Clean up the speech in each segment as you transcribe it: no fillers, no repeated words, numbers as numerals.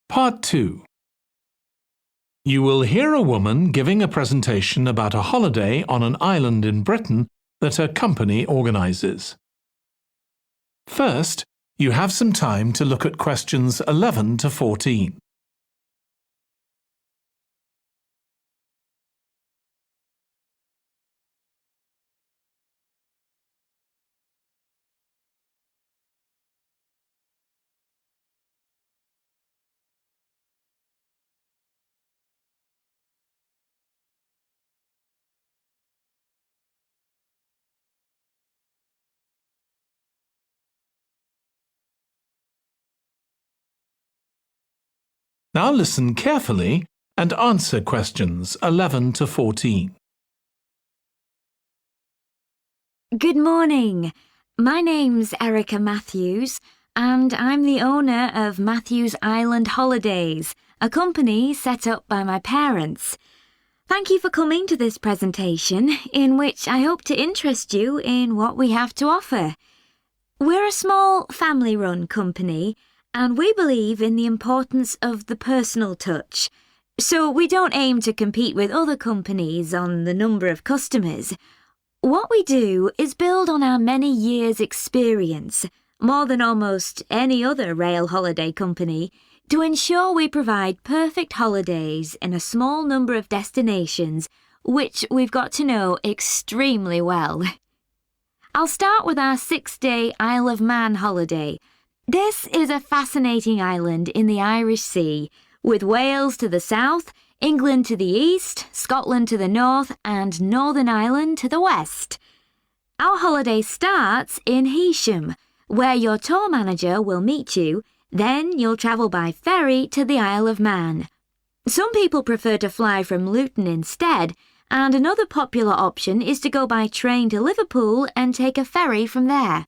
Part 2. You will hear a woman giving a presentation about a holiday on an island in Britain that her company organises. First, you have some time to look at questions 11 to 14. Now listen carefully and answer questions 11 to 14. Good morning. My name's Erica Matthews, and I'm the owner of Matthews Island Holidays, a company set up by my parents. Thank you for coming to this presentation, in which I hope to interest you in what we have to offer. We're a small family-run company, and we believe in the importance of the personal touch. So we don't aim to compete with other companies on the number of customers. What we do is build on our many years' experience, more than almost any other rail holiday company, to ensure we provide perfect holidays in a small number of destinations, which we've got to know extremely well. I'll start with our 6-day Isle of Man holiday. This is a fascinating island in the Irish Sea, with Wales to the south, England to the east, Scotland to the north, and Northern Ireland to the west. Our holiday starts in Heysham, where your tour manager will meet you. Then you'll travel by ferry to the Isle of Man. Some people prefer to fly from Luton instead, and another popular option is to go by train to Liverpool and take a ferry from there.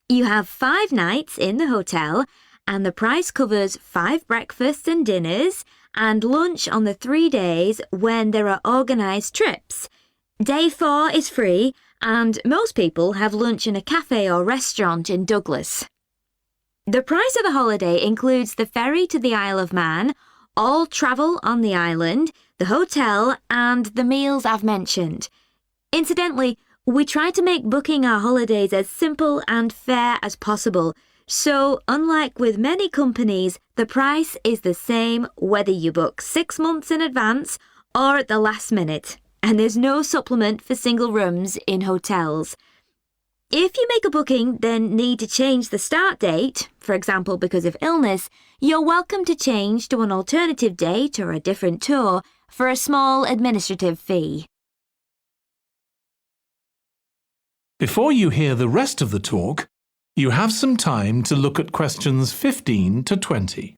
You have 5 nights in the hotel, and the price covers 5 breakfasts and dinners and lunch on the 3 days when there are organised trips. Day 4 is free, and most people have lunch in a cafe or restaurant in Douglas. The price of the holiday includes the ferry to the Isle of Man, all travel on the island, the hotel, and the meals I've mentioned. Incidentally, we try to make booking our holidays as simple and fair as possible, so unlike with many companies, the price is the same whether you book 6 months in advance or at the last minute, and there's no supplement for single rooms in hotels. If you make a booking then need to change the start date, for example because of illness, you're welcome to change to an alternative date or a different tour for a small administrative fee. Before you hear the rest of the talk, you have some time to look at questions 15 to 20.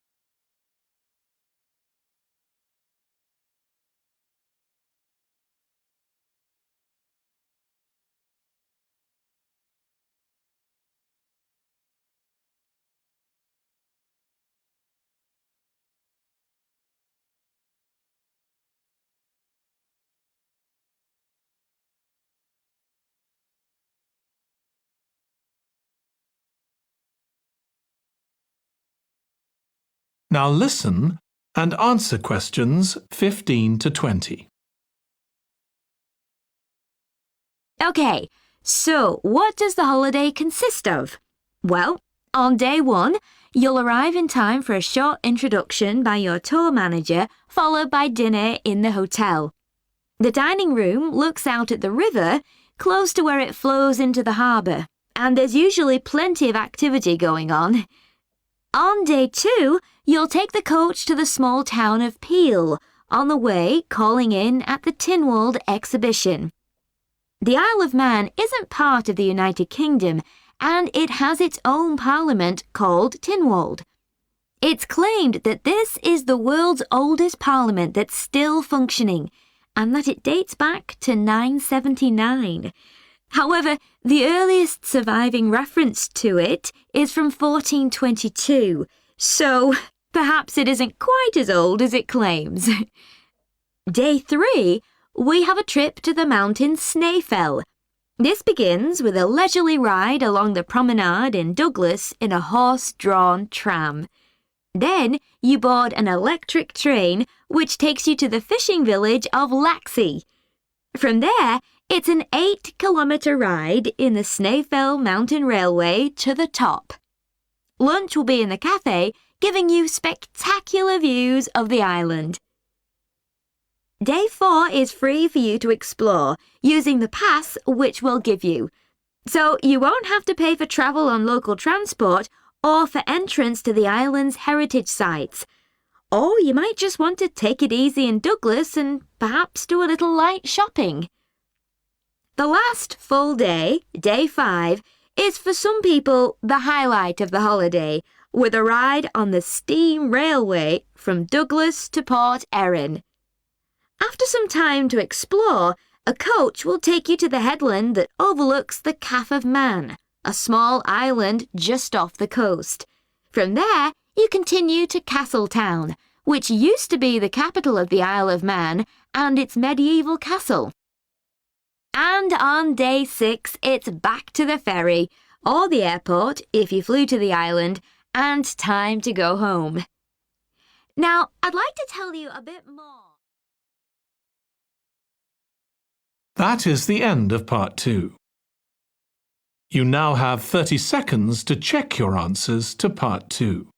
Now listen and answer questions 15 to 20. Okay, so what does the holiday consist of? Well, on day 1, you'll arrive in time for a short introduction by your tour manager, followed by dinner in the hotel. The dining room looks out at the river, close to where it flows into the harbour, and there's usually plenty of activity going on. On day 2, you'll take the coach to the small town of Peel, on the way calling in at the Tynwald exhibition. The Isle of Man isn't part of the United Kingdom, and it has its own parliament called Tynwald. It's claimed that this is the world's oldest parliament that's still functioning, and that it dates back to 979. However, the earliest surviving reference to it is from 1422, so perhaps it isn't quite as old as it claims. Day 3, we have a trip to the mountain Snaefell. This begins with a leisurely ride along the promenade in Douglas in a horse-drawn tram. Then you board an electric train which takes you to the fishing village of Laxey. From there, it's an 8-kilometre ride in the Snaefell Mountain Railway to the top. Lunch will be in the cafe, giving you spectacular views of the island. Day 4 is free for you to explore using the pass which we'll give you. So you won't have to pay for travel on local transport or for entrance to the island's heritage sites. Or you might just want to take it easy in Douglas and perhaps do a little light shopping. The last full day, Day 5, is for some people the highlight of the holiday, with a ride on the steam railway from Douglas to Port Erin. After some time to explore, a coach will take you to the headland that overlooks the Calf of Man, a small island just off the coast. From there, you continue to Castletown, which used to be the capital of the Isle of Man and its medieval castle. And on Day 6, it's back to the ferry, or the airport if you flew to the island, and time to go home. Now, I'd like to tell you a bit more. That is the end of Part 2. You now have 30 seconds to check your answers to Part 2.